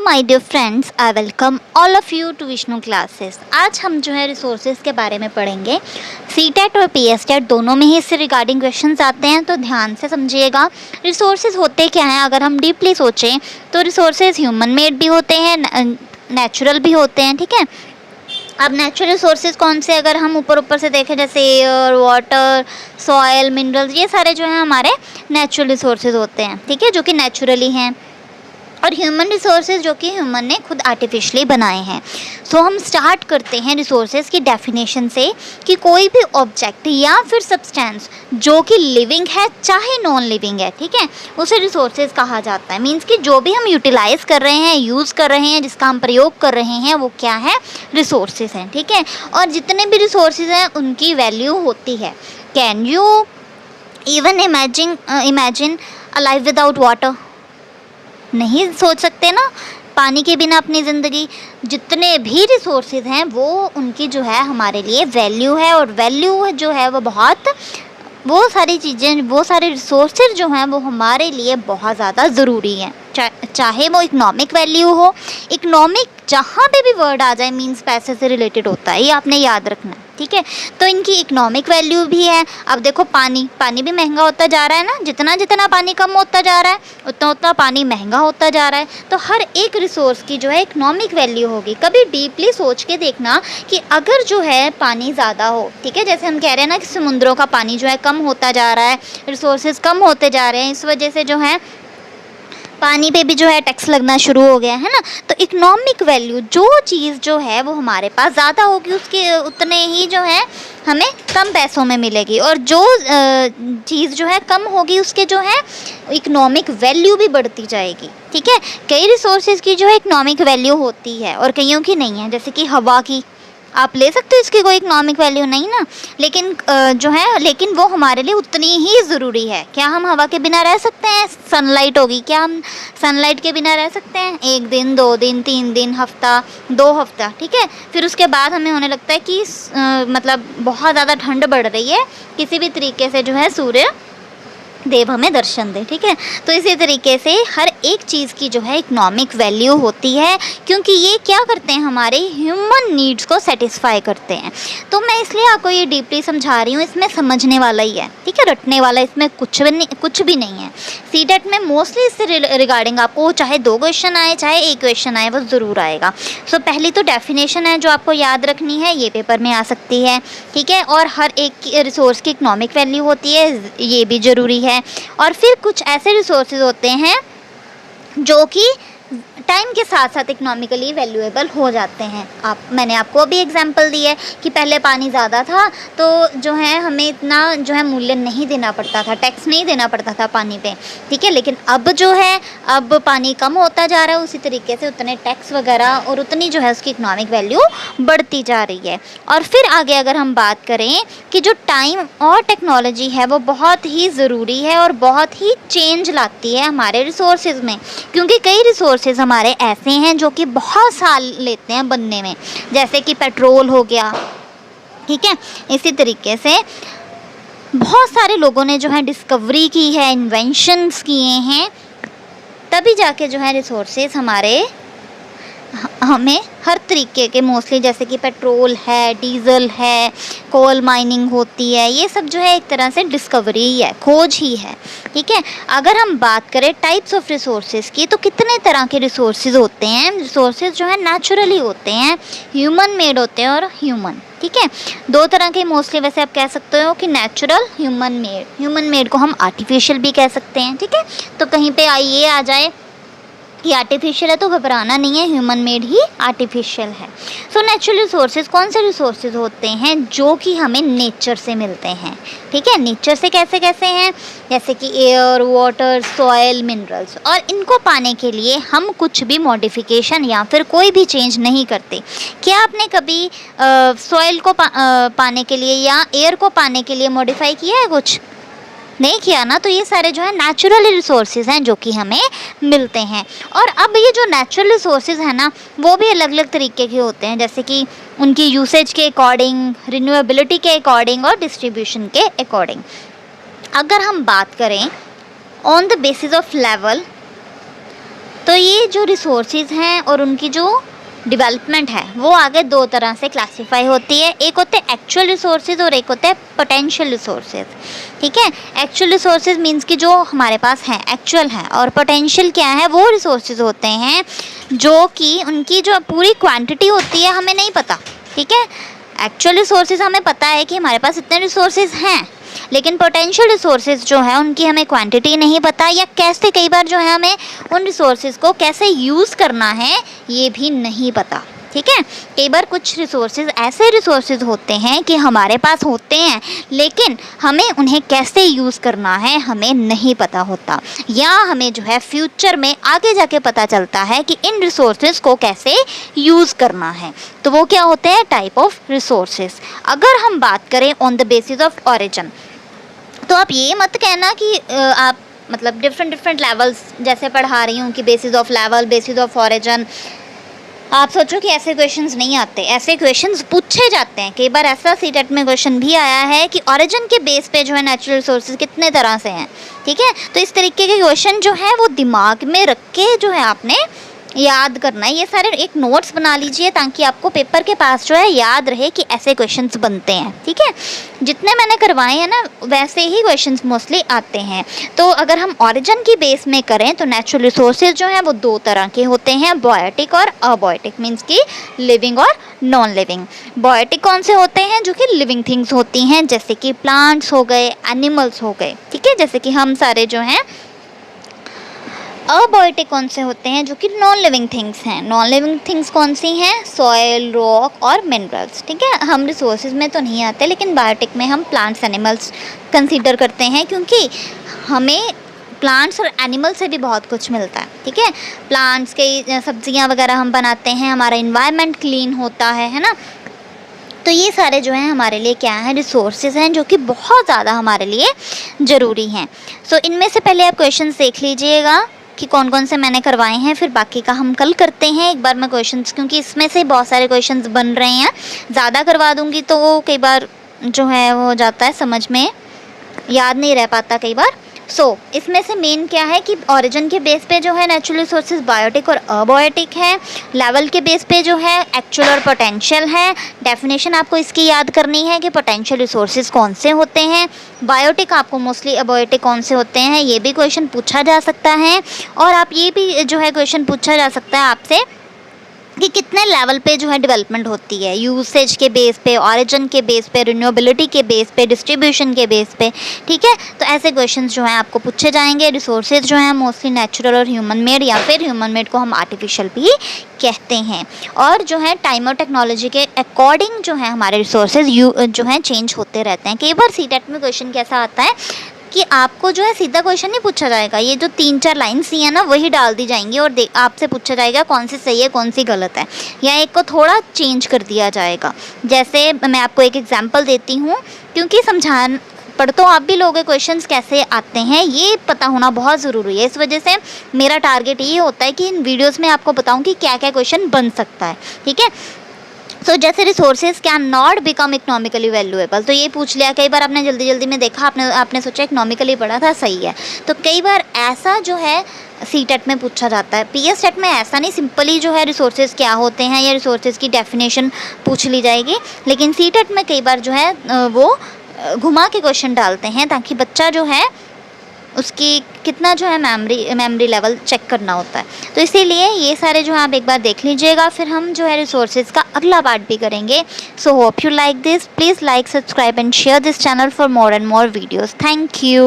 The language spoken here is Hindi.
My dear friends, I welcome all of you to Vishnu classes. आज हम जो है रिसोर्सेज के बारे में पढ़ेंगे। सीटेट और पीएसटेट दोनों में ही इससे रिगार्डिंग क्वेश्चंस आते हैं, तो ध्यान से समझिएगा। रिसोर्सेज होते क्या हैं, अगर हम डीपली सोचें तो रिसोर्सेज ह्यूमन मेड भी होते हैं, नेचुरल भी होते हैं। ठीक है, अब नेचुरल रिसोर्सेज कौन से, अगर हम ऊपर से देखें जैसे एयर, वाटर, सॉयल, मिनरल्स, ये सारे जो हैं हमारे नेचुरल रिसोर्सेज होते हैं। ठीक है, जो कि नेचुरली हैं। और ह्यूमन रिसोर्सेज जो कि ह्यूमन ने खुद आर्टिफिशियली बनाए हैं। सो हम स्टार्ट करते हैं रिसोर्सेज की डेफिनेशन से कि कोई भी ऑब्जेक्ट या फिर सब्सटेंस जो कि लिविंग है चाहे नॉन लिविंग है, ठीक है, उसे रिसोर्सेज कहा जाता है। मींस कि जो भी हम यूटिलाइज़ कर रहे हैं, यूज़ कर रहे हैं, जिसका हम प्रयोग कर रहे हैं, वो क्या है, रिसोर्सेज हैं। ठीक है, और जितने भी रिसोर्सेज हैं उनकी वैल्यू होती है। Can you even imagine a life without water? नहीं सोच सकते ना, पानी के बिना अपनी ज़िंदगी। जितने भी रिसोर्सेज हैं वो उनकी जो है हमारे लिए वैल्यू है, और वैल्यू जो है वो सारी चीज़ें, वो सारे रिसोर्सेज जो हैं वो हमारे लिए बहुत ज़्यादा ज़रूरी हैं। चाहे वो इकोनॉमिक वैल्यू हो, इकोनॉमिक जहाँ पे भी वर्ड आ जाए मींस पैसे से रिलेटेड होता है, ये आपने याद रखना है। ठीक है, तो इनकी इकोनॉमिक वैल्यू भी है। अब देखो पानी भी महंगा होता जा रहा है ना, जितना जितना पानी कम होता जा रहा है उतना उतना पानी महंगा होता जा रहा है। तो हर एक रिसोर्स की जो है इकोनॉमिक वैल्यू होगी। कभी डीपली सोच के देखना कि अगर जो है पानी ज़्यादा हो, ठीक है, जैसे हम कह रहे हैं ना कि समुद्रों का पानी जो है कम होता जा रहा है, रिसोर्सेज कम होते जा रहे हैं, इस वजह से जो है पानी पे भी जो है टैक्स लगना शुरू हो गया है ना। तो इकोनॉमिक वैल्यू, जो चीज़ जो है वो हमारे पास ज़्यादा होगी उसके उतने ही जो है हमें कम पैसों में मिलेगी, और जो चीज़ जो है कम होगी उसके जो है इकोनॉमिक वैल्यू भी बढ़ती जाएगी। ठीक है, कई रिसोर्सेज की जो है इकोनॉमिक वैल्यू होती है और कईयों की नहीं है। जैसे कि हवा की आप ले सकते हो, इसकी कोई इकोनॉमिक वैल्यू नहीं ना, लेकिन वो हमारे लिए उतनी ही ज़रूरी है। क्या हम हवा के बिना रह सकते हैं? सनलाइट होगी, क्या हम सनलाइट के बिना रह सकते हैं? 1 दिन, 2 दिन, 3 दिन, हफ्ता, 2 हफ्ता, ठीक है, फिर उसके बाद हमें होने लगता है कि मतलब बहुत ज़्यादा ठंड बढ़ रही है, किसी भी तरीके से जो है सूर्य देव हमें दर्शन दे। ठीक है, तो इसी तरीके से हर एक चीज़ की जो है इकोनॉमिक वैल्यू होती है, क्योंकि ये क्या करते हैं, हमारे ह्यूमन नीड्स को सेटिस्फाई करते हैं। तो मैं इसलिए आपको ये डीपली समझा रही हूँ, इसमें समझने वाला ही है। ठीक है, रटने वाला इसमें कुछ भी नहीं है। सीटेट में मोस्टली इससे रिगार्डिंग आपको चाहे 2 क्वेश्चन आए चाहे 1 क्वेश्चन आए, वो ज़रूर आएगा। सो पहली तो डेफिनेशन है जो आपको याद रखनी है, ये पेपर में आ सकती है। ठीक है, और हर एक रिसोर्स की इकोनॉमिक वैल्यू होती है, ये भी ज़रूरी है। और फिर कुछ ऐसे रिसोर्सेज होते हैं जो कि टाइम के साथ साथ इकोनॉमिकली वैल्यूएबल हो जाते हैं। मैंने आपको अभी एग्जांपल दी है कि पहले पानी ज़्यादा था तो जो है हमें इतना जो है मूल्य नहीं देना पड़ता था, टैक्स नहीं देना पड़ता था पानी पे। ठीक है, लेकिन अब जो है अब पानी कम होता जा रहा है, उसी तरीके से उतने टैक्स वगैरह और उतनी जो है उसकी इकोनॉमिक वैल्यू बढ़ती जा रही है। और फिर आगे अगर हम बात करें कि जो टाइम और टेक्नोलॉजी है वो बहुत ही ज़रूरी है और बहुत ही चेंज लाती है हमारे रिसोर्सेज में, क्योंकि कई रिसोर्सेज हमारे ऐसे हैं जो कि बहुत साल लेते हैं बनने में, जैसे कि पेट्रोल हो गया। ठीक है, इसी तरीके से बहुत सारे लोगों ने जो है डिस्कवरी की है, इन्वेंशंस किए हैं, तभी जाके जो है रिसोर्सेज हमें हर तरीके के, मोस्टली जैसे कि पेट्रोल है, डीजल है, कोल माइनिंग होती है, ये सब जो है एक तरह से डिस्कवरी ही है, खोज ही है। ठीक है, अगर हम बात करें टाइप्स ऑफ रिसोर्सेज की, तो कितने तरह के रिसोर्सेज होते हैं। रिसोर्सेज जो है नेचुरली होते हैं, ह्यूमन मेड होते हैं और ह्यूमन। ठीक है, 2 तरह के मोस्टली वैसे आप कह सकते हो कि नेचुरल, ह्यूमन मेड को हम आर्टिफिशियल भी कह सकते हैं। ठीक है, तो कहीं पे ये आ जाए कि आर्टिफिशियल है तो घबराना नहीं है, ह्यूमन मेड ही आर्टिफिशियल है। सो नेचुरल रिसोर्सेज कौन से रिसोर्सेज होते हैं जो कि हमें नेचर से मिलते हैं। ठीक है, नेचर से कैसे हैं, जैसे कि एयर, वाटर, सॉयल, मिनरल्स, और इनको पाने के लिए हम कुछ भी मॉडिफिकेशन या फिर कोई भी चेंज नहीं करते। क्या आपने कभी सॉयल को पाने के लिए या एयर को पाने के लिए मॉडिफाई किया है? कुछ नहीं किया ना। तो ये सारे जो है नेचुरल रिसोर्सेज हैं जो कि हमें मिलते हैं। और अब ये जो नेचुरल रिसोर्सेज हैं ना, वो भी अलग अलग तरीके के होते हैं, जैसे कि उनकी यूसेज के अकॉर्डिंग, रिन्यूएबिलिटी के अकॉर्डिंग और डिस्ट्रीब्यूशन के अकॉर्डिंग। अगर हम बात करें on the basis of level, तो ये जो रिसोर्सेज हैं और उनकी जो डेवलपमेंट है वो आगे दो तरह से क्लासीफाई होती है। एक होते हैं एक्चुअल रिसोर्सेज और एक होते हैं पोटेंशियल रिसोर्सेज। ठीक है, एक्चुअल रिसोर्सेज मींस कि जो हमारे पास हैं, एक्चुअल हैं, और पोटेंशियल क्या है, वो रिसोर्सेज होते हैं जो कि उनकी जो पूरी क्वांटिटी होती है हमें नहीं पता। ठीक है, एक्चुअल रिसोर्सेज हमें पता है कि हमारे पास इतने रिसोर्सेज हैं, लेकिन पोटेंशियल रिसोर्सेज जो है उनकी हमें क्वांटिटी नहीं पता, या कैसे कई बार जो है हमें उन रिसोर्सेज को कैसे यूज़ करना है ये भी नहीं पता। ठीक है, कई बार कुछ रिसोर्सेज ऐसे रिसोर्सेज होते हैं कि हमारे पास होते हैं लेकिन हमें उन्हें कैसे यूज़ करना है हमें नहीं पता होता, या हमें जो है फ्यूचर में आगे जाके पता चलता है कि इन रिसोर्सेज को कैसे यूज़ करना है। तो वो क्या होते हैं, टाइप ऑफ रिसोर्सेज। अगर हम बात करें on the basis of origin, तो आप ये मत कहना कि आप मतलब डिफरेंट लेवल्स जैसे पढ़ा रही हूँ कि basis of level, basis of origin, आप सोचो कि ऐसे क्वेश्चंस नहीं आते। ऐसे क्वेश्चंस पूछे जाते हैं। कई बार ऐसा सीटेट में क्वेश्चन भी आया है कि ओरिजिन के बेस पे जो है नेचुरल रिसोर्सेज कितने तरह से हैं। ठीक है, तो इस तरीके के क्वेश्चन जो है वो दिमाग में रख के जो है आपने याद करना है। ये सारे एक नोट्स बना लीजिए ताकि आपको पेपर के पास जो है याद रहे कि ऐसे क्वेश्चंस बनते हैं। ठीक है, जितने मैंने करवाए हैं ना वैसे ही क्वेश्चंस मोस्टली आते हैं। तो अगर हम ओरिजिन की बेस में करें तो नेचुरल रिसोर्सेज जो हैं वो दो तरह के होते हैं, बायोटिक और अबायोटिक, मीन्स कि लिविंग और नॉन लिविंग। बायोटिक कौन से होते हैं, जो कि लिविंग थिंग्स होती हैं, जैसे कि प्लांट्स हो गए, एनिमल्स हो गए। ठीक है, जैसे कि हम सारे जो हैं। अबायोटिक कौन से होते हैं, जो कि नॉन लिविंग थिंग्स हैं। नॉन लिविंग थिंग्स कौन सी हैं, सॉयल, रॉक और मिनरल्स। ठीक है, हम रिसोर्सेज में तो नहीं आते लेकिन बायोटिक में हम प्लांट्स, एनिमल्स कंसीडर करते हैं, क्योंकि हमें प्लांट्स और एनिमल से भी बहुत कुछ मिलता है। ठीक है, प्लांट्स के सब्जियां वगैरह हम बनाते हैं, हमारा इन्वायरमेंट क्लीन होता है ना। तो ये सारे जो हैं हमारे लिए क्या हैं, रिसोर्सेज हैं जो कि बहुत ज़्यादा हमारे लिए ज़रूरी हैं। सो इनमें से पहले आप क्वेश्चंस देख लीजिएगा कि कौन कौन से मैंने करवाए हैं, फिर बाकी का हम कल करते हैं। एक बार मैं क्वेश्चंस, क्योंकि इसमें से बहुत सारे क्वेश्चंस बन रहे हैं, ज़्यादा करवा दूंगी तो वो कई बार जो है वो हो जाता है, समझ में याद नहीं रह पाता कई बार। इसमें से मेन क्या है कि ओरिजिन के बेस पे जो है नेचुरल रिसोर्सेज बायोटिक और अबायोटिक है, लेवल के बेस पे जो है एक्चुअल और पोटेंशियल है। डेफिनेशन आपको इसकी याद करनी है कि पोटेंशियल रिसोर्सेज कौन से होते हैं, बायोटिक आपको मोस्टली, अबायोटिक कौन से होते हैं, ये भी क्वेश्चन पूछा जा सकता है। और आप ये भी जो है क्वेश्चन पूछा जा सकता है आपसे कि कितने लेवल पे जो है डेवलपमेंट होती है, यूसेज के बेस पे, ओरिजिन के बेस पे, रिन्यूएबिलिटी के बेस पे, डिस्ट्रीब्यूशन के बेस पे। ठीक है, तो ऐसे क्वेश्चंस जो हैं आपको पूछे जाएंगे। रिसोर्सेज जो हैं मोस्टली नेचुरल और ह्यूमन मेड, या फिर ह्यूमन मेड को हम आर्टिफिशियल भी कहते हैं। और जो है टाइम और टेक्नोलॉजी के अकॉर्डिंग जो है हमारे रिसोर्सेज जो हैं चेंज होते रहते हैं। कई बार सीटेट में क्वेश्चन कैसा आता है कि आपको जो है सीधा क्वेश्चन नहीं पूछा जाएगा, ये जो 3-4 लाइन्स सी है ना वही डाल दी जाएंगी और आपसे पूछा जाएगा कौन सी सही है कौन सी गलत है, या एक को थोड़ा चेंज कर दिया जाएगा। जैसे मैं आपको एक एग्जांपल देती हूँ, क्योंकि समझान पढ़ तो आप भी लोगों के क्वेश्चंस कैसे आते हैं ये पता होना बहुत ज़रूरी है। इस वजह से मेरा टारगेट ये होता है कि इन वीडियोज़ में आपको बताऊँ कि क्या क्या क्वेश्चन बन सकता है। ठीक है, जैसे resources can not become economically valuable, तो ये पूछ लिया। कई बार आपने जल्दी में देखा, आपने सोचा इकोनॉमिकली पढ़ा था, सही है। तो कई बार ऐसा जो है सीटेट में पूछा जाता है। पीएस टेट में ऐसा नहीं, सिंपली जो है रिसोर्सेज क्या होते हैं या रिसोर्सेज की डेफिनेशन पूछ ली जाएगी। लेकिन सीटेट में कई बार जो है वो घुमा के क्वेश्चन डालते हैं ताकि बच्चा जो है उसकी कितना जो है मेमोरी लेवल चेक करना होता है। तो इसीलिए ये सारे जो है आप एक बार देख लीजिएगा, फिर हम जो है रिसोर्सेज का अगला पार्ट भी करेंगे। So hope you like this, please like, subscribe and share this channel for more and more videos. Thank you.